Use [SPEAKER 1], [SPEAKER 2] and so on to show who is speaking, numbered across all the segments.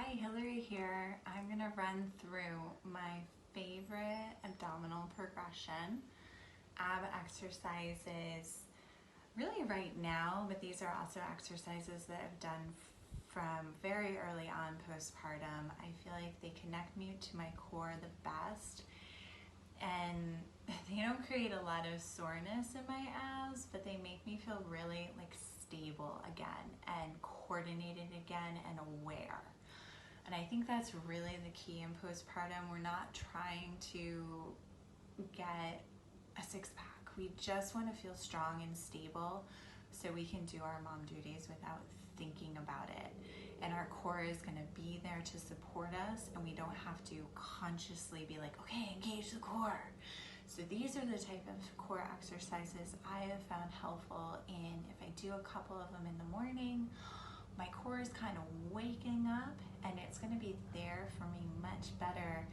[SPEAKER 1] Hi, Hillary here. I'm going to run through my favorite abdominal progression, ab exercises, really right now, but these are also exercises that I've done from very early on postpartum. I feel like they connect me to my core the best, and they don't create a lot of soreness in my abs, but they make me feel really like stable again and coordinated again and aware. And I think that's really the key in postpartum. We're not trying to get a six-pack. We just want to feel strong and stable so we can do our mom duties without thinking about it. And our core is going to be there to support us, and we don't have to consciously be like, okay, engage the core. So these are the type of core exercises I have found helpful in. If I do a couple of them in the morning, my core is kind of waking up, and it's going to be there for me much better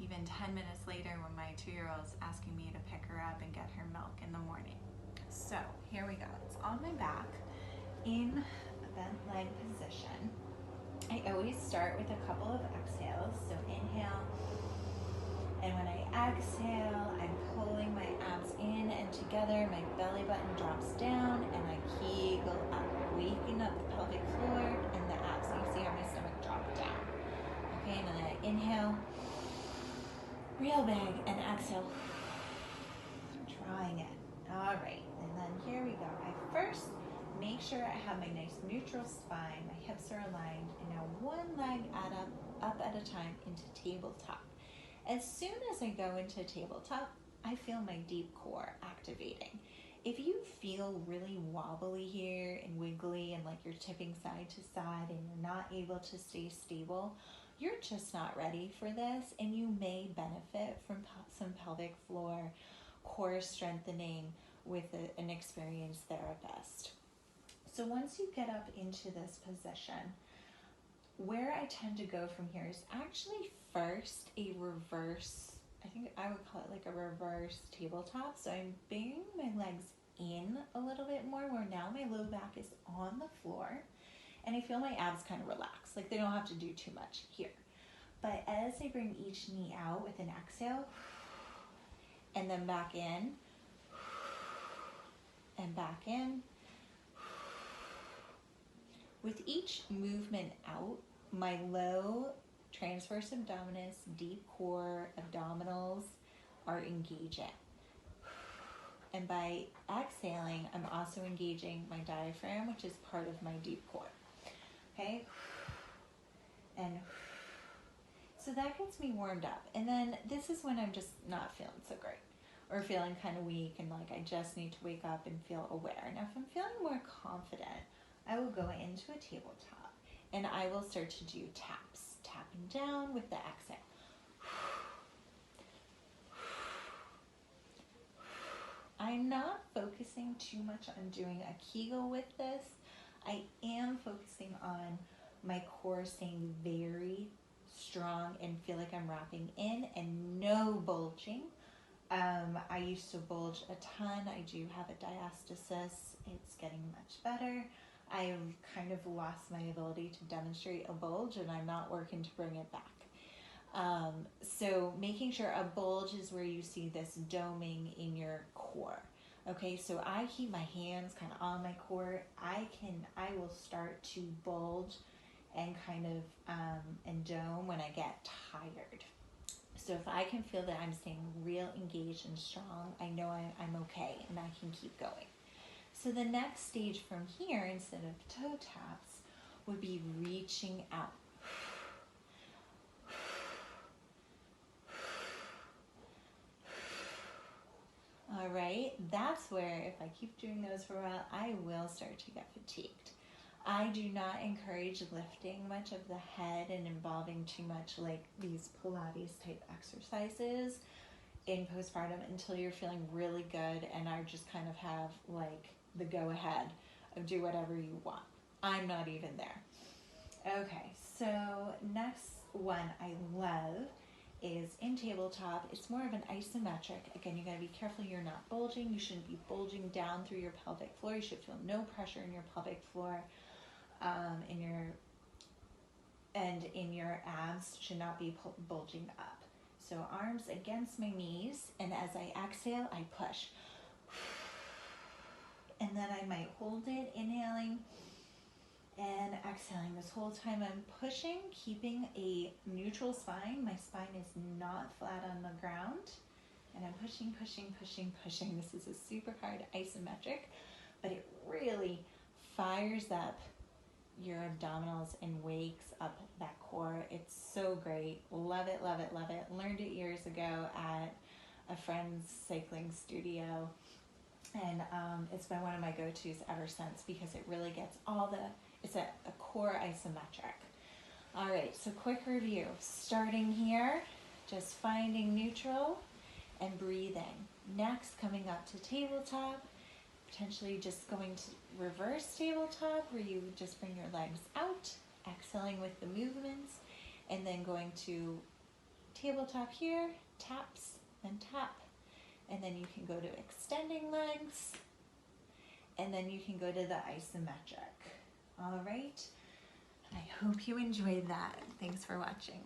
[SPEAKER 1] even 10 minutes later when my 2-year-old's asking me to pick her up and get her milk in the morning. So here we go. It's on my back in a bent leg position. I always start with a couple of exhales. So inhale, and when I exhale, I'm pulling my abs in and together. My belly button drops down, and I kegel up, waking up the pelvic floor and the abs. You see how my stomach dropped down. Okay, and then I inhale, real big, and exhale, drawing it. All right, and then here we go. I first make sure I have my nice neutral spine. My hips are aligned, and now one leg up at a time into tabletop. As soon as I go into tabletop, I feel my deep core activating. If you feel really wobbly here and wiggly and like you're tipping side to side and you're not able to stay stable, you're just not ready for this, and you may benefit from some pelvic floor core strengthening with an experienced therapist. So once you get up into this position, where I tend to go from here is actually first a reverse, I think I would call it like a reverse tabletop. So I'm bringing my legs in a little bit more, where now my low back is on the floor, and I feel my abs kind of relax, like they don't have to do too much here. But as I bring each knee out with an exhale, and then back in, and back in, with each movement out, my low transverse abdominis, deep core, abdominals are engaging. And by exhaling, I'm also engaging my diaphragm, which is part of my deep core. Okay? And so that gets me warmed up. And then this is when I'm just not feeling so great, or feeling kind of weak and like I just need to wake up and feel aware. Now, if I'm feeling more confident, I will go into a tabletop and I will start to do taps, tapping down with the exhale. I'm not focusing too much on doing a Kegel with this. I am focusing on my core staying very strong and feel like I'm wrapping in, and no bulging. I used to bulge a ton. I do have a diastasis. It's getting much better. I've kind of lost my ability to demonstrate a bulge, and I'm not working to bring it back. So making sure a bulge is where you see this doming in your core. Okay, so I keep my hands kind of on my core. I will start to bulge and kind of and dome when I get tired. So if I can feel that I'm staying real engaged and strong, I know I'm okay and I can keep going. So the next stage from here, instead of toe taps, would be reaching out. All right, that's where if I keep doing those for a while, I will start to get fatigued. I do not encourage lifting much of the head and involving too much like these Pilates type exercises in postpartum until you're feeling really good and are just kind of have like the go ahead of do whatever you want. I'm not even there. Okay, so next one I love is in tabletop. It's more of an isometric. Again, you gotta be careful you're not bulging. You shouldn't be bulging down through your pelvic floor. You should feel no pressure in your pelvic floor, in your and in your abs should not be bulging up. So arms against my knees, and as I exhale, I push. And then I might hold it, inhaling and exhaling. This whole time I'm pushing, keeping a neutral spine. My spine is not flat on the ground. And I'm pushing, pushing, pushing, pushing. This is a super hard isometric, but it really fires up your abdominals and wakes up that core. It's so great. Love it, love it, love it. Learned it years ago at a friend's cycling studio. And it's been one of my go-tos ever since because it really gets it's a core isometric. All right, so quick review. Starting here, just finding neutral and breathing. Next, coming up to tabletop, potentially just going to reverse tabletop where you just bring your legs out, exhaling with the movements, and then going to tabletop here, taps, then tap. And then you can go to extending legs, and then you can go to the isometric. All right, I hope you enjoyed that. Thanks for watching.